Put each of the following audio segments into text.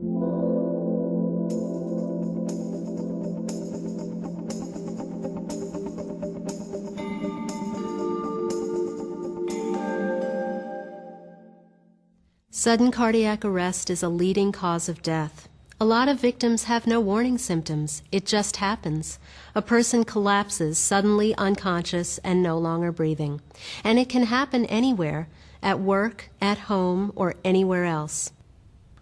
Sudden cardiac arrest is a leading cause of death. A lot of victims have no warning symptoms. It just happens. A person collapses, suddenly unconscious and no longer breathing. And it can happen anywhere, at work, at home, or anywhere else.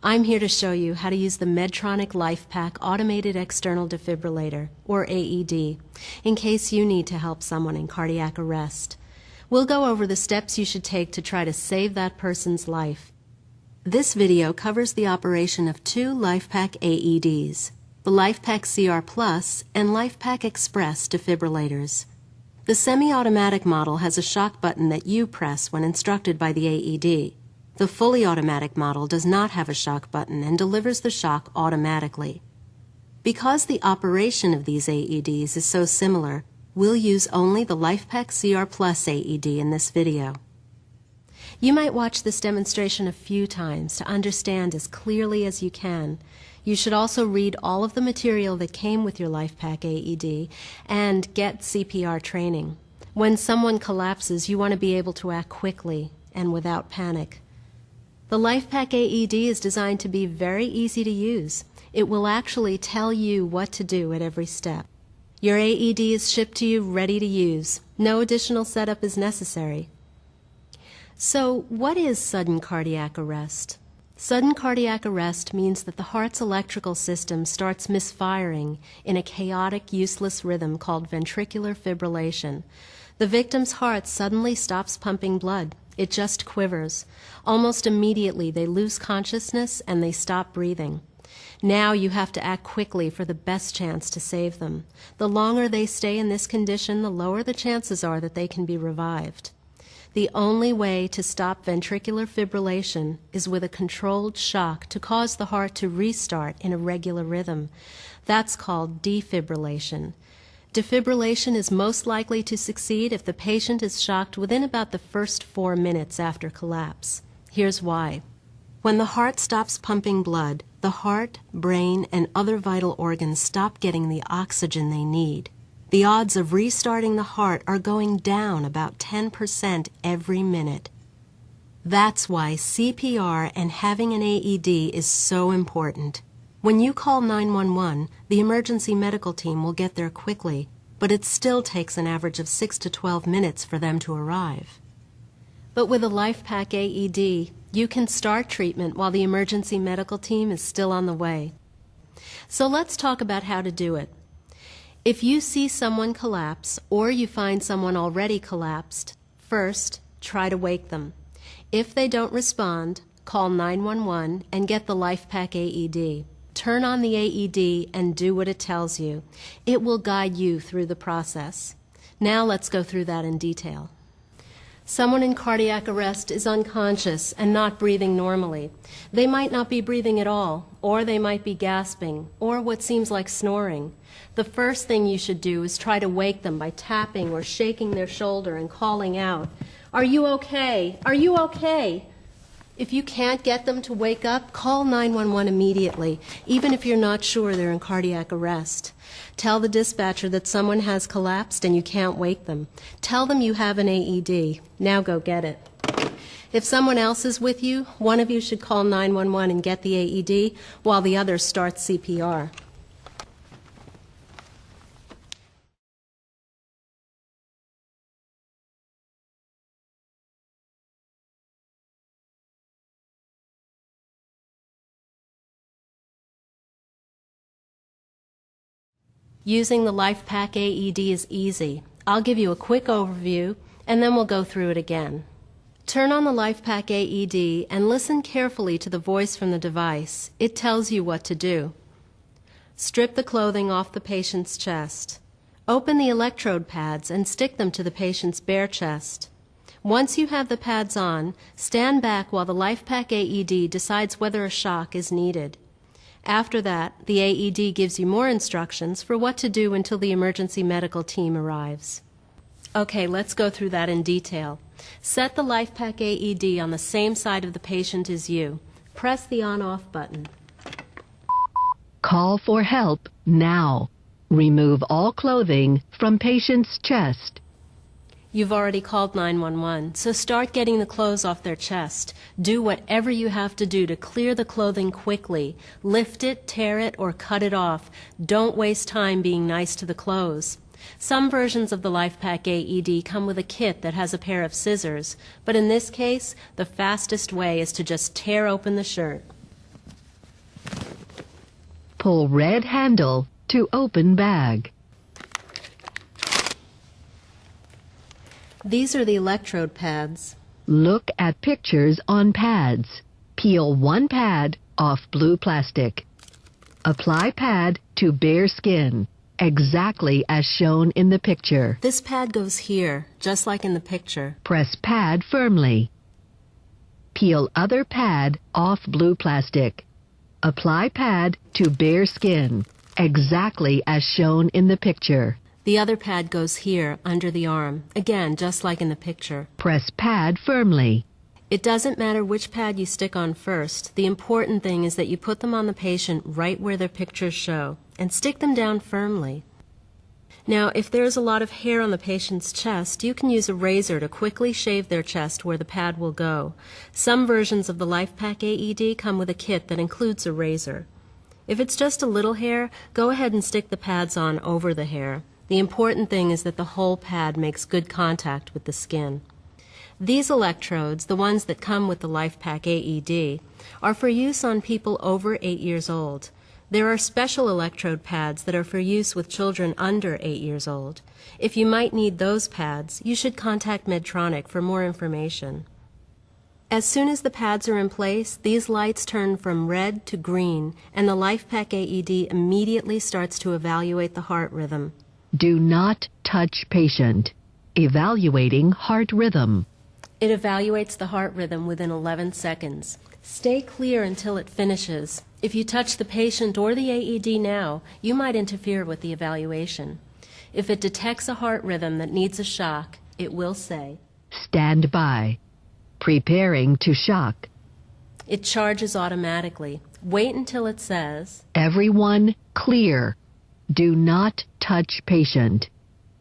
I'm here to show you how to use the Medtronic LifePak Automated External Defibrillator, or AED, in case you need to help someone in cardiac arrest. We'll go over the steps you should take to try to save that person's life. This video covers the operation of two LifePak AEDs, the LifePak CR Plus and LifePak Express defibrillators. The semi-automatic model has a shock button that you press when instructed by the AED. The fully automatic model does not have a shock button and delivers the shock automatically. Because the operation of these AEDs is so similar, we'll use only the LifePak CR Plus AED in this video. You might watch this demonstration a few times to understand as clearly as you can. You should also read all of the material that came with your LifePak AED and get CPR training. When someone collapses, you want to be able to act quickly and without panic. The LifePak AED is designed to be very easy to use. It will actually tell you what to do at every step. Your AED is shipped to you ready to use. No additional setup is necessary. So, what is sudden cardiac arrest? Sudden cardiac arrest means that the heart's electrical system starts misfiring in a chaotic, useless rhythm called ventricular fibrillation. The victim's heart suddenly stops pumping blood. It just quivers. Almost immediately, they lose consciousness and they stop breathing. Now you have to act quickly for the best chance to save them. The longer they stay in this condition, the lower the chances are that they can be revived. The only way to stop ventricular fibrillation is with a controlled shock to cause the heart to restart in a regular rhythm. That's called defibrillation. Defibrillation is most likely to succeed if the patient is shocked within about the first 4 minutes after collapse. Here's why. When the heart stops pumping blood, the heart, brain, and other vital organs stop getting the oxygen they need. The odds of restarting the heart are going down about 10% every minute. That's why CPR and having an AED is so important. When you call 911, the emergency medical team will get there quickly, but it still takes an average of 6 to 12 minutes for them to arrive. But with a LifePak AED, you can start treatment while the emergency medical team is still on the way. So let's talk about how to do it. If you see someone collapse or you find someone already collapsed, first, try to wake them. If they don't respond, call 911 and get the LifePak AED. Turn on the AED and do what it tells you. It will guide you through the process. Now let's go through that in detail. Someone in cardiac arrest is unconscious and not breathing normally. They might not be breathing at all, or they might be gasping, or what seems like snoring. The first thing you should do is try to wake them by tapping or shaking their shoulder and calling out, "Are you okay? Are you okay?" If you can't get them to wake up, call 911 immediately, even if you're not sure they're in cardiac arrest. Tell the dispatcher that someone has collapsed and you can't wake them. Tell them you have an AED. Now go get it. If someone else is with you, one of you should call 911 and get the AED while the other starts CPR. Using the LifePak AED is easy. I'll give you a quick overview, and then we'll go through it again. Turn on the LifePak AED and listen carefully to the voice from the device. It tells you what to do. Strip the clothing off the patient's chest. Open the electrode pads and stick them to the patient's bare chest. Once you have the pads on, stand back while the LifePak AED decides whether a shock is needed. After that, the AED gives you more instructions for what to do until the emergency medical team arrives. Okay, let's go through that in detail. Set the LifePak AED on the same side of the patient as you. Press the on-off button. Call for help now. Remove all clothing from patient's chest. You've already called 911, so start getting the clothes off their chest. Do whatever you have to do to clear the clothing quickly. Lift it, tear it, or cut it off. Don't waste time being nice to the clothes. Some versions of the LifePak AED come with a kit that has a pair of scissors, but in this case, the fastest way is to just tear open the shirt. Pull red handle to open bag. These are the electrode pads. Look at pictures on pads. Peel one pad off blue plastic. Apply pad to bare skin, exactly as shown in the picture. This pad goes here, just like in the picture. Press pad firmly. Peel other pad off blue plastic. Apply pad to bare skin, exactly as shown in the picture. The other pad goes here, under the arm, again, just like in the picture. Press pad firmly. It doesn't matter which pad you stick on first. The important thing is that you put them on the patient right where their pictures show, and stick them down firmly. Now, if there is a lot of hair on the patient's chest, you can use a razor to quickly shave their chest where the pad will go. Some versions of the LifePak AED come with a kit that includes a razor. If it's just a little hair, go ahead and stick the pads on over the hair. The important thing is that the whole pad makes good contact with the skin. These electrodes, the ones that come with the LifePak AED, are for use on people over 8 years old. There are special electrode pads that are for use with children under 8 years old. If you might need those pads, you should contact Medtronic for more information. As soon as the pads are in place, these lights turn from red to green, and the LifePak AED immediately starts to evaluate the heart rhythm. Do not touch patient. Evaluating heart rhythm. It evaluates the heart rhythm within 11 seconds. Stay clear until it finishes. If you touch the patient or the AED now, you might interfere with the evaluation. If it detects a heart rhythm that needs a shock, it will say, Stand by. Preparing to shock. It charges automatically. Wait until it says, Everyone clear. Do not touch patient.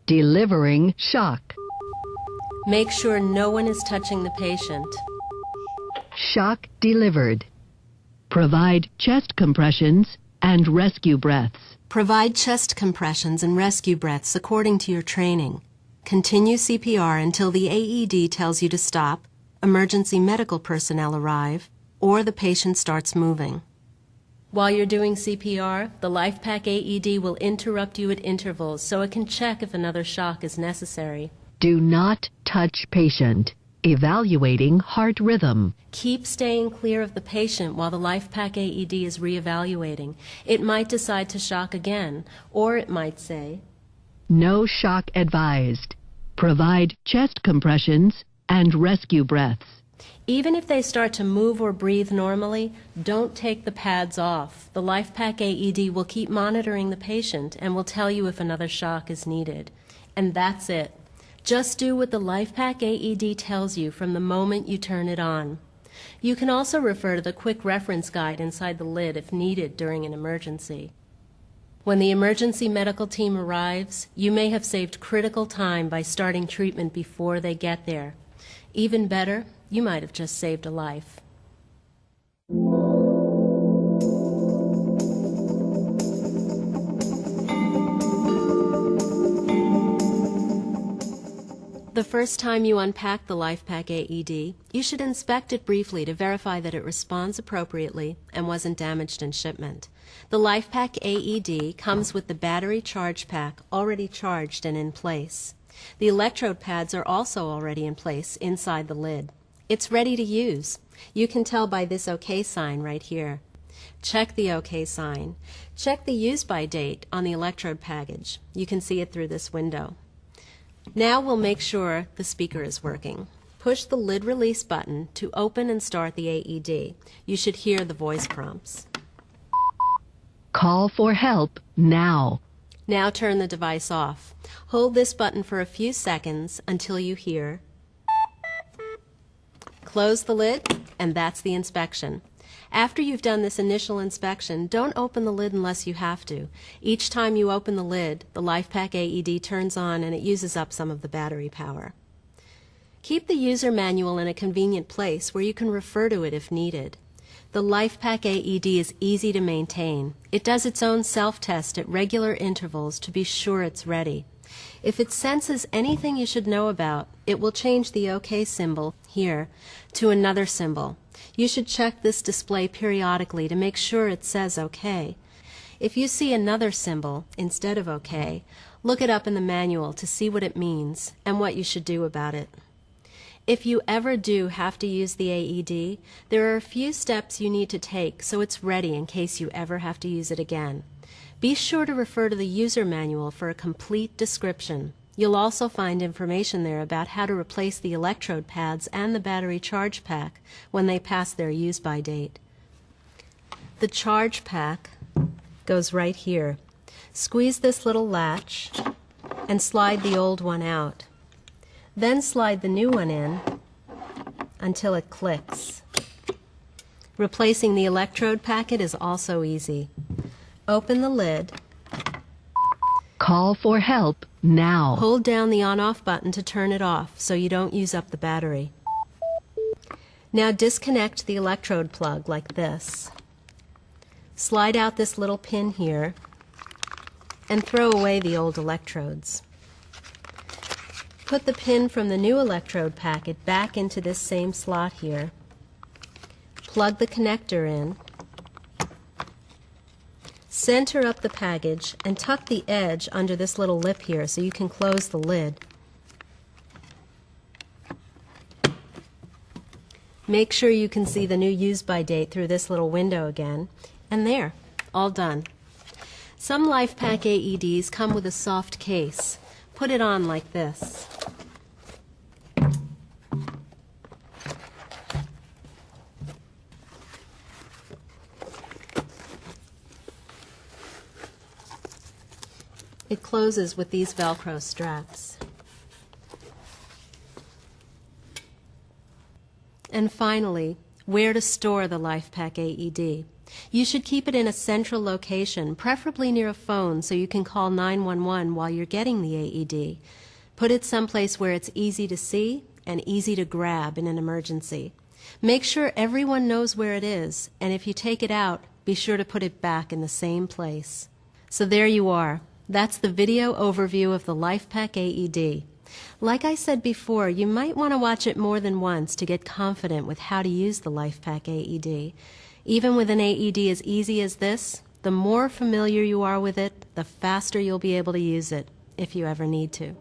Delivering shock. Make sure no one is touching the patient. Shock delivered. Provide chest compressions and rescue breaths. Provide chest compressions and rescue breaths according to your training. Continue CPR until the AED tells you to stop, emergency medical personnel arrive, or the patient starts moving. While you're doing CPR, the LifePak AED will interrupt you at intervals so it can check if another shock is necessary. Do not touch patient. Evaluating heart rhythm. Keep staying clear of the patient while the LifePak AED is reevaluating. It might decide to shock again, or it might say, No shock advised. Provide chest compressions and rescue breaths. Even if they start to move or breathe normally, don't take the pads off. The LifePak AED will keep monitoring the patient and will tell you if another shock is needed. And that's it. Just do what the LifePak AED tells you from the moment you turn it on. You can also refer to the quick reference guide inside the lid if needed during an emergency. When the emergency medical team arrives, you may have saved critical time by starting treatment before they get there. Even better, you might have just saved a life. The first time you unpack the LifePak AED, you should inspect it briefly to verify that it responds appropriately and wasn't damaged in shipment. The LifePak AED comes with the battery charge pack already charged and in place. The electrode pads are also already in place inside the lid. It's ready to use. You can tell by this OK sign right here. Check the OK sign. Check the use by date on the electrode package. You can see it through this window. Now we'll make sure the speaker is working. Push the lid release button to open and start the AED. You should hear the voice prompts. Call for help now. Now turn the device off. Hold this button for a few seconds until you hear. Close the lid, and that's the inspection. After you've done this initial inspection, don't open the lid unless you have to. Each time you open the lid, the LifePak AED turns on and it uses up some of the battery power. Keep the user manual in a convenient place where you can refer to it if needed. The LifePak AED is easy to maintain. It does its own self-test at regular intervals to be sure it's ready. If it senses anything you should know about, it will change the OK symbol here to another symbol. You should check this display periodically to make sure it says OK. If you see another symbol instead of OK, look it up in the manual to see what it means and what you should do about it. If you ever do have to use the AED, there are a few steps you need to take so it's ready in case you ever have to use it again. Be sure to refer to the user manual for a complete description. You'll also find information there about how to replace the electrode pads and the battery charge pack when they pass their use-by date. The charge pack goes right here. Squeeze this little latch and slide the old one out. Then slide the new one in until it clicks. Replacing the electrode packet is also easy. Open the lid. Call for help now. Hold down the on-off button to turn it off so you don't use up the battery. Now disconnect the electrode plug like this. Slide out this little pin here and throw away the old electrodes. Put the pin from the new electrode packet back into this same slot here. Plug the connector in. Center up the package and tuck the edge under this little lip here so you can close the lid. Make sure you can see the new use-by date through this little window again. And there, all done. Some LifePak AEDs come with a soft case. Put it on like this. It closes with these Velcro straps. And finally, where to store the LifePak AED. You should keep it in a central location, preferably near a phone so you can call 911 while you're getting the AED. Put it someplace where it's easy to see and easy to grab in an emergency. Make sure everyone knows where it is, and if you take it out, be sure to put it back in the same place. So there you are. That's the video overview of the LifePak AED. Like I said before, you might want to watch it more than once to get confident with how to use the LifePak AED. Even with an AED as easy as this, the more familiar you are with it, the faster you'll be able to use it, if you ever need to.